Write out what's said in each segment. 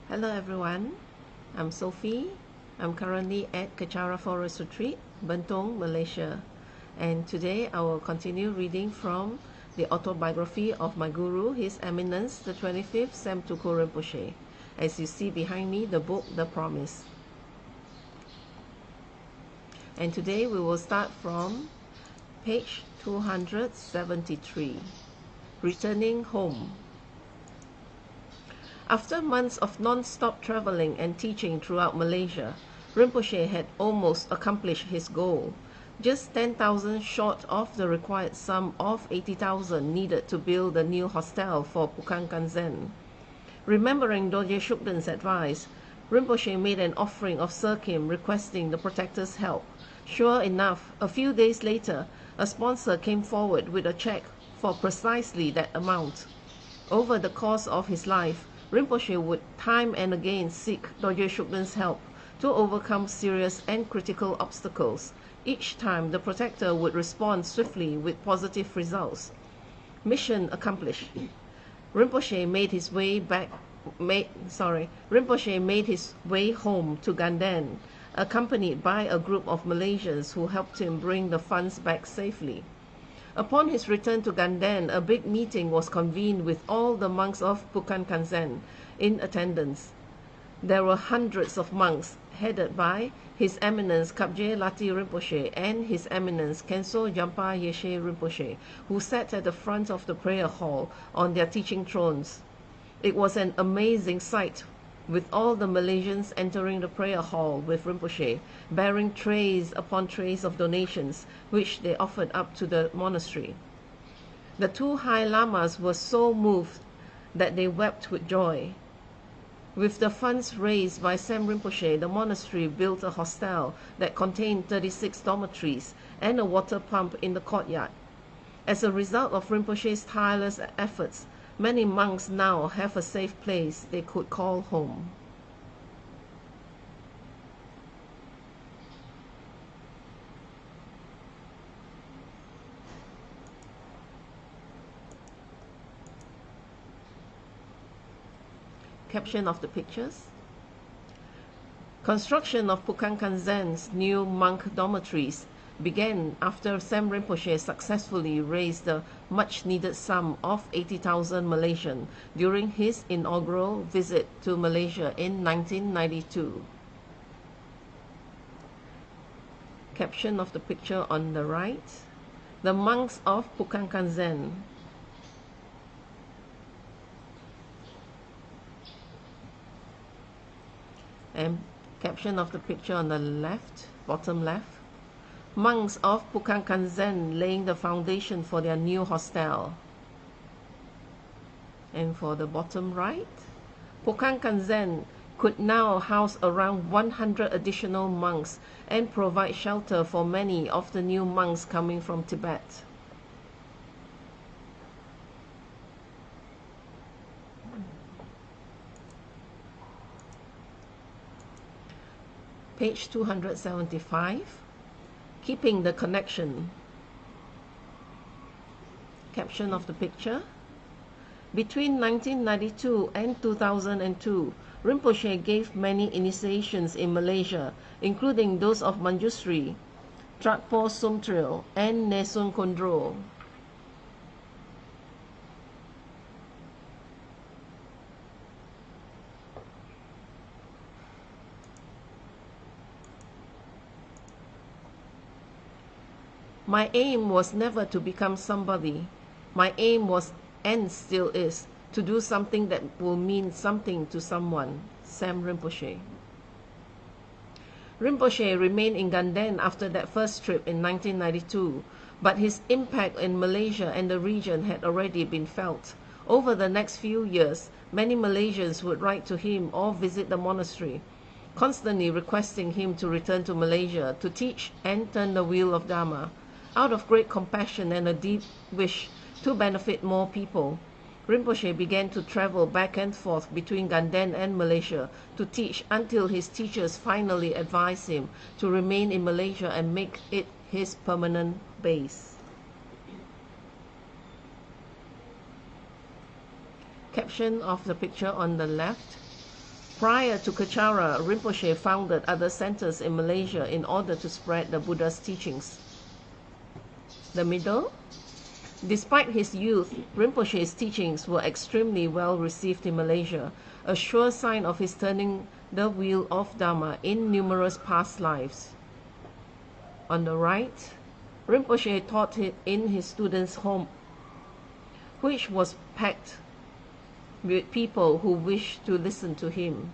Hello everyone, I'm Sophie. I'm currently at Kechara Forest Retreat, Bentong, Malaysia. And today I will continue reading from the autobiography of my guru, His Eminence, the 25th Sem Tuku Rinpoche. As you see behind me, the book, The Promise. And today we will start from page 273, Returning Home. After months of non-stop traveling and teaching throughout Malaysia, Rinpoche had almost accomplished his goal, just 10,000 short of the required sum of 80,000 needed to build a new hostel for Pukang Kanzen. Remembering Dorje Shugden's advice, Rinpoche made an offering of Sirkim requesting the protector's help. Sure enough, a few days later, a sponsor came forward with a check for precisely that amount. Over the course of his life, Rinpoche would time and again seek Dorje Shugden's help to overcome serious and critical obstacles. Each time, the protector would respond swiftly with positive results. Mission accomplished. Rinpoche made his way home to Ganden, accompanied by a group of Malaysians who helped him bring the funds back safely. Upon his return to Ganden, a big meeting was convened with all the monks of Pukang Kanzen in attendance. There were hundreds of monks, headed by His Eminence Kapje Lati Rinpoche and His Eminence Khenso Jampa Yeshe Rinpoche, who sat at the front of the prayer hall on their teaching thrones. It was an amazing sight, with all the Malaysians entering the prayer hall with Rinpoche, bearing trays upon trays of donations, which they offered up to the monastery. The two high lamas were so moved that they wept with joy. With the funds raised by Sem Rinpoche, the monastery built a hostel that contained 36 dormitories and a water pump in the courtyard. As a result of Rinpoche's tireless efforts, many monks now have a safe place they could call home. Caption of the pictures. Construction of Pukang Kanzen's new monk dormitories began after Sem Rinpoche successfully raised the much-needed sum of 80,000 Malaysian during his inaugural visit to Malaysia in 1992. Caption of the picture on the right. The monks of Pukang Kanzen. And caption of the picture on the left, bottom left. Monks of Pukang Kanzen laying the foundation for their new hostel. And for the bottom right, Pukang Kanzen could now house around 100 additional monks and provide shelter for many of the new monks coming from Tibet. Page 275. Keeping the connection. Caption of the picture. Between 1992 and 2002, Rinpoche gave many initiations in Malaysia, including those of Manjusri, Trakpo Sumtril, and Nesun Kondro. My aim was never to become somebody. My aim was, and still is, to do something that will mean something to someone. Sem Rinpoche. Rinpoche remained in Ganden after that first trip in 1992, but his impact in Malaysia and the region had already been felt. Over the next few years, many Malaysians would write to him or visit the monastery, constantly requesting him to return to Malaysia to teach and turn the wheel of Dharma. Out of great compassion and a deep wish to benefit more people, Rinpoche began to travel back and forth between Ganden and Malaysia to teach until his teachers finally advised him to remain in Malaysia and make it his permanent base. Caption of the picture on the left. Prior to Kachara, Rinpoche founded other centers in Malaysia in order to spread the Buddha's teachings. The middle. Despite his youth, Rinpoche's teachings were extremely well received in Malaysia, a sure sign of his turning the wheel of Dharma in numerous past lives. On the right, Rinpoche taught it in his students' home, which was packed with people who wished to listen to him.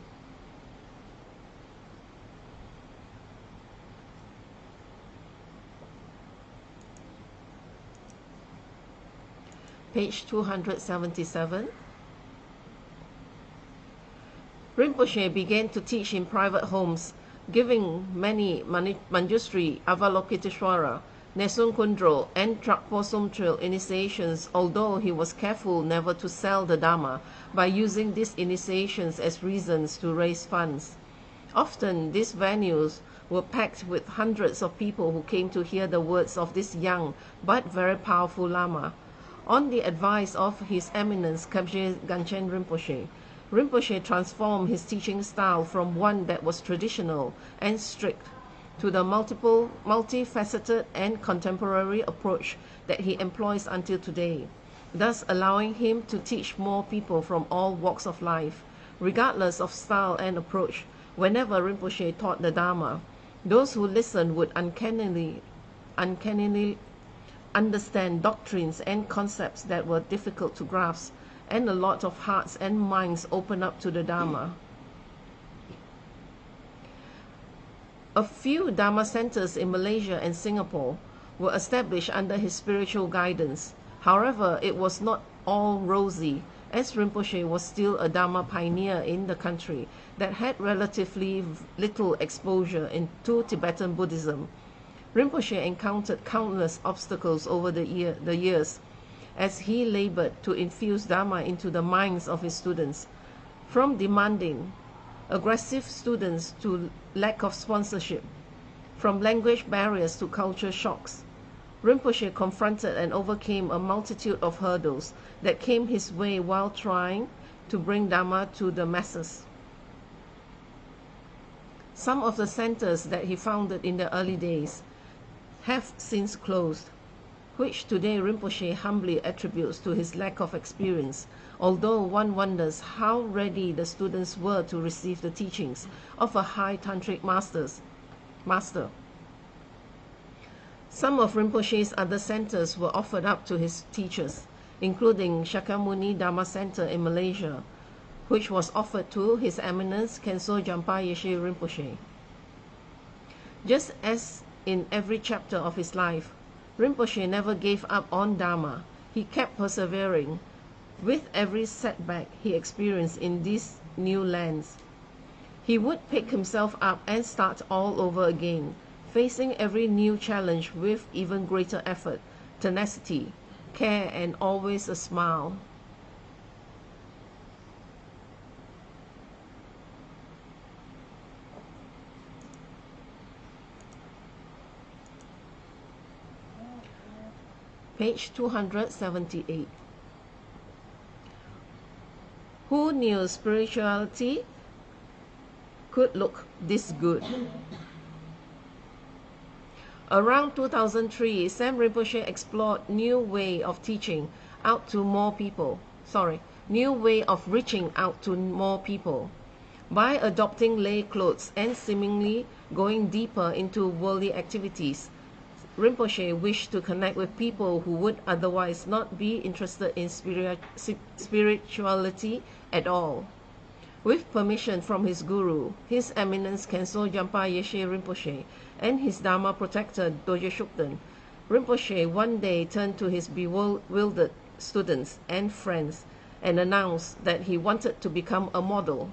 Page 277. Rinpoche began to teach in private homes, giving many Manjushri, Avalokiteshvara, Nesung Kundro, and Trakpo Sumtril initiations, although he was careful never to sell the Dharma by using these initiations as reasons to raise funds. Often these venues were packed with hundreds of people who came to hear the words of this young but very powerful Lama. On the advice of His Eminence Kabje Ganchen Rinpoche, Rinpoche transformed his teaching style from one that was traditional and strict to the multifaceted and contemporary approach that he employs until today, thus allowing him to teach more people from all walks of life, regardless of style and approach. Whenever Rinpoche taught the Dharma, those who listened would uncannily understand doctrines and concepts that were difficult to grasp, and a lot of hearts and minds open up to the Dharma. A few Dharma centers in Malaysia and Singapore were established under his spiritual guidance. However, it was not all rosy, as Rinpoche was still a Dharma pioneer in the country that had relatively little exposure into Tibetan Buddhism. Rinpoche encountered countless obstacles over the years as he labored to infuse Dharma into the minds of his students, from demanding, aggressive students to lack of sponsorship, from language barriers to culture shocks. Rinpoche confronted and overcame a multitude of hurdles that came his way while trying to bring Dharma to the masses. Some of the centers that he founded in the early days have since closed, which today Rinpoche humbly attributes to his lack of experience, although one wonders how ready the students were to receive the teachings of a high tantric master. Some of Rinpoche's other centers were offered up to his teachers, including Shakyamuni Dharma Center in Malaysia, which was offered to His Eminence Khenso Jampa Yeshe Rinpoche. Just as in every chapter of his life, Rinpoche never gave up on Dharma. He kept persevering with every setback he experienced in these new lands. He would pick himself up and start all over again, facing every new challenge with even greater effort, tenacity, care, and always a smile. Page 278. Who knew spirituality could look this good? Around 2003, Sam Rinpoche explored new way of reaching out to more people by adopting lay clothes and seemingly going deeper into worldly activities. Rinpoche wished to connect with people who would otherwise not be interested in spirituality at all. With permission from his guru, His Eminence Khenso Jampa Yeshe Rinpoche, and his Dharma protector Doje Shukden, Rinpoche one day turned to his bewildered students and friends and announced that he wanted to become a model.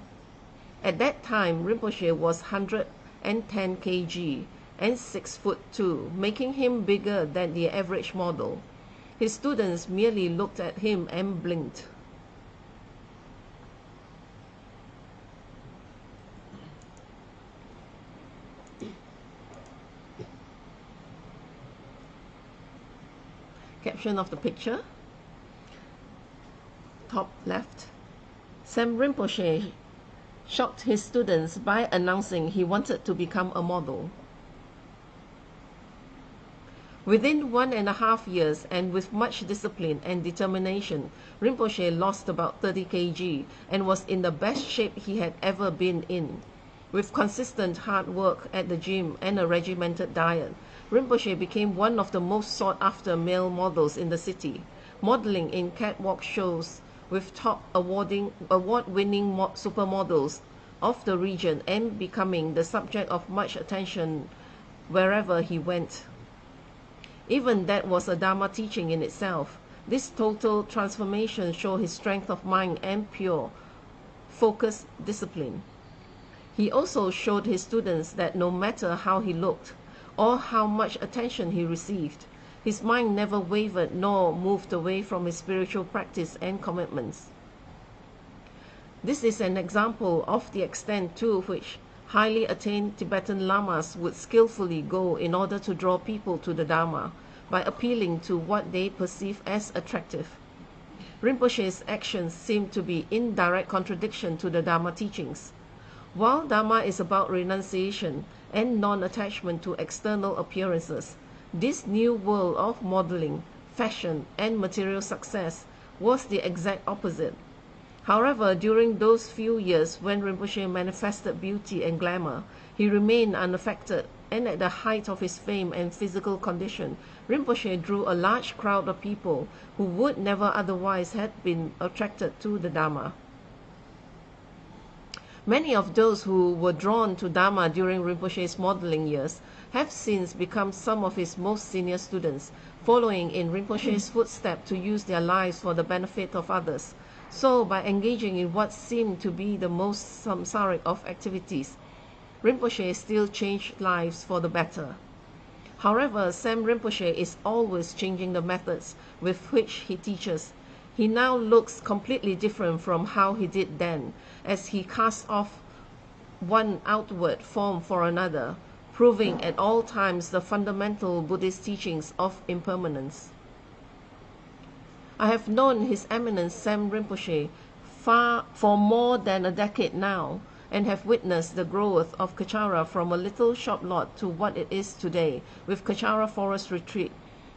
At that time, Rinpoche was 110 kg and 6'2", making him bigger than the average model. His students merely looked at him and blinked. Caption of the picture, top left. Sam Rinpoche shocked his students by announcing he wanted to become a model. Within 1.5 years, and with much discipline and determination, Rinpoche lost about 30 kg and was in the best shape he had ever been in. With consistent hard work at the gym and a regimented diet, Rinpoche became one of the most sought-after male models in the city, modeling in catwalk shows with top award-winning supermodels of the region and becoming the subject of much attention wherever he went. Even that was a Dharma teaching in itself. This total transformation showed his strength of mind and pure, focused discipline. He also showed his students that no matter how he looked or how much attention he received, his mind never wavered nor moved away from his spiritual practice and commitments. This is an example of the extent to which highly attained Tibetan lamas would skillfully go in order to draw people to the Dharma by appealing to what they perceive as attractive. Rinpoche's actions seem to be in direct contradiction to the Dharma teachings. While Dharma is about renunciation and non-attachment to external appearances, this new world of modeling, fashion, and material success was the exact opposite. However, during those few years when Rinpoche manifested beauty and glamour, he remained unaffected, and at the height of his fame and physical condition, Rinpoche drew a large crowd of people who would never otherwise have been attracted to the Dharma. Many of those who were drawn to Dharma during Rinpoche's modeling years have since become some of his most senior students, following in Rinpoche's footsteps to use their lives for the benefit of others. So, by engaging in what seemed to be the most samsaric of activities, Rinpoche still changed lives for the better. However, Sam Rinpoche is always changing the methods with which he teaches. He now looks completely different from how he did then, as he casts off one outward form for another, proving at all times the fundamental Buddhist teachings of impermanence. I have known His Eminence Sam Rinpoche for more than a decade now, and have witnessed the growth of Kachara from a little shop lot to what it is today, with Kachara Forest Retreat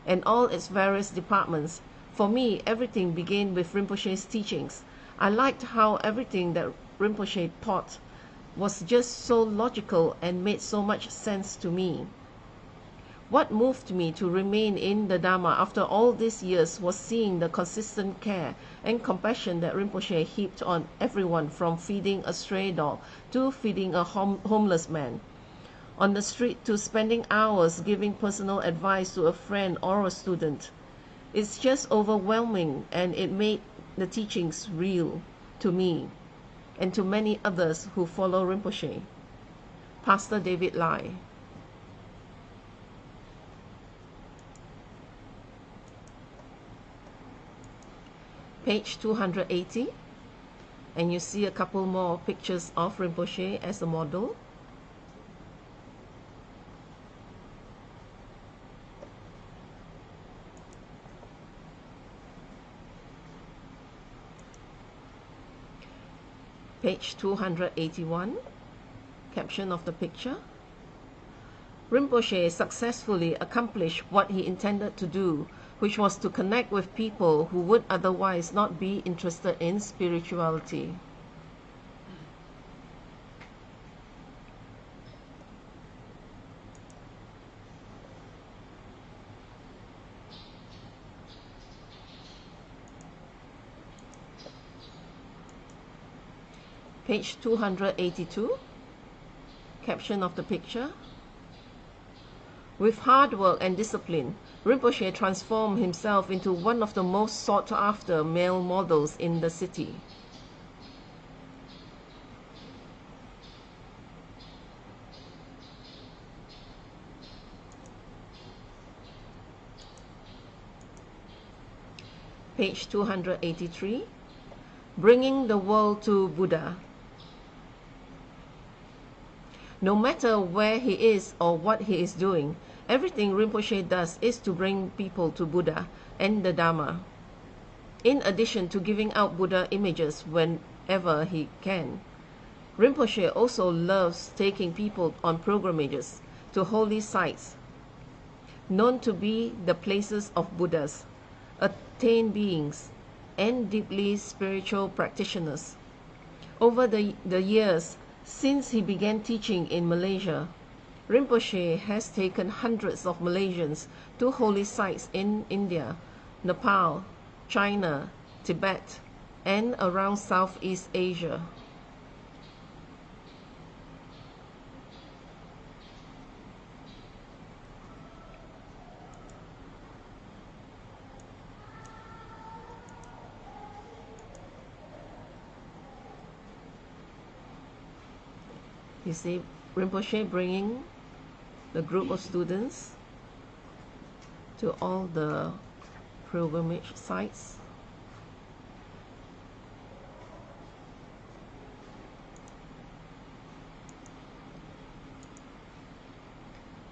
and all its various departments. For me, everything began with Rinpoche's teachings. I liked how everything that Rinpoche taught was just so logical and made so much sense to me. What moved me to remain in the Dharma after all these years was seeing the consistent care and compassion that Rinpoche heaped on everyone, from feeding a stray dog to feeding a homeless man on the street to spending hours giving personal advice to a friend or a student. It's just overwhelming, and it made the teachings real to me and to many others who follow Rinpoche. Pastor David Lai. Page 280, and you see a couple more pictures of Rinpoche as a model. Page 281, caption of the picture. Rinpoche successfully accomplished what he intended to do, which was to connect with people who would otherwise not be interested in spirituality. Page 282, caption of the picture. With hard work and discipline, Rinpoche transformed himself into one of the most sought-after male models in the city. Page 283, bringing the world to Buddha. No matter where he is or what he is doing, everything Rinpoche does is to bring people to Buddha and the Dharma, in addition to giving out Buddha images whenever he can. Rinpoche also loves taking people on pilgrimages to holy sites known to be the places of Buddhas, attained beings, and deeply spiritual practitioners. Over the years, since he began teaching in Malaysia, Rinpoche has taken hundreds of Malaysians to holy sites in India, Nepal, China, Tibet, and around Southeast Asia. You see Rinpoche bringing the group of students to all the pilgrimage sites.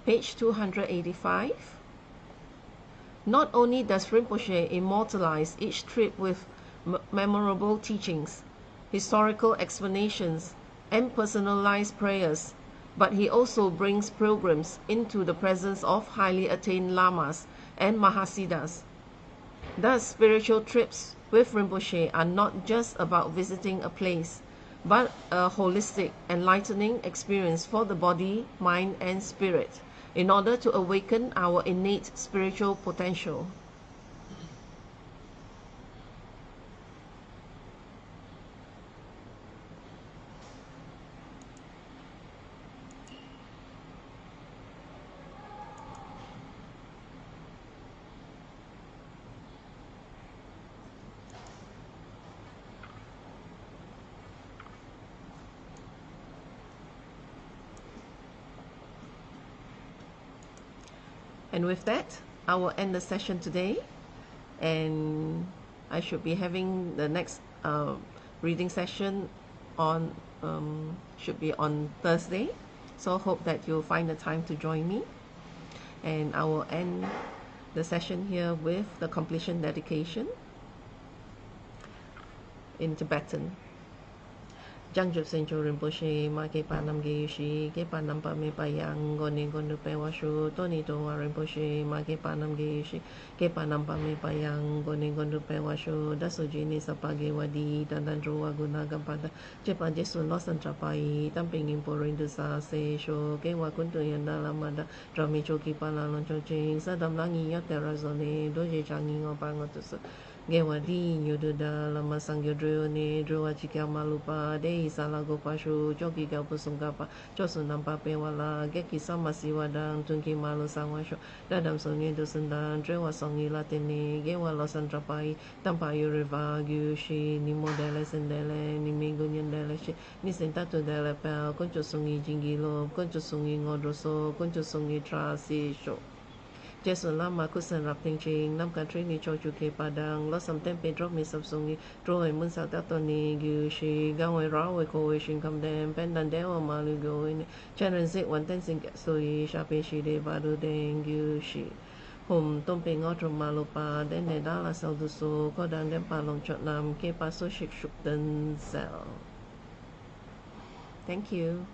Page 285. Not only does Rinpoche immortalize each trip with memorable teachings, historical explanations, and personalized prayers, but he also brings pilgrims into the presence of highly attained lamas and mahasiddhas. Thus, spiritual trips with Rinpoche are not just about visiting a place, but a holistic, enlightening experience for the body, mind, and spirit, in order to awaken our innate spiritual potential. And with that, I will end the session today, and I should be having the next reading session on should be on Thursday. So hope that you'll find the time to join me, and I will end the session here with the completion dedication in Tibetan. Jangjub Sencho Rinpoche, Ma Ke Panam Ge Yushi, Ke Panam Pa Me Pa Yang, Goni Gonu Pe Washu, Toni Towa Rinpoche, Ma Ke Panam Ge Yushi, Ke Panam Pa Me Pa Yang, Goni Gonu Pe Washu, Dasuji Ni Sapa Ge Wadi, Dandan Drua Guna Gampada, Jepa Jesu Losan Trapai, Tamping Imporindu Sa Se Sho, Ke Wakuntu Yanda Lamada, Drami Choki Pala Loncho Ching, Sadam Langi Yaterazone, Doje Changi Opangotus. Gewadi nyududa lama sangyodrio ne drowa chika malupa de isala gopashu jogi gapusungapa josu nampa pewala geki sama siwadang tunki malu sangwasho dadam songi dosundan drowa songi latene gewa losan trapai tampa yuriva gyushi ni modele sendele ni mingo nyendele shi ni sentatu dele pel koncho songi jingilo koncho songi ngodroso koncho songi trasi sho Jesu lama kusan rapting ching nam country ni chochu ke padang lo sam tempe drop mi sab sungi droi mun sa ta to ni gyu shi gang we ra we ko we shin kam dem pen dan de o ma lu go in channel zik wan ten sing sui sha pe shi de ba du den gyu shi hum tom pe ngo trom ma lo pa den ne da la sau du so ko dan dem pa long chot nam ke pa so shik shuk den sel. Thank you.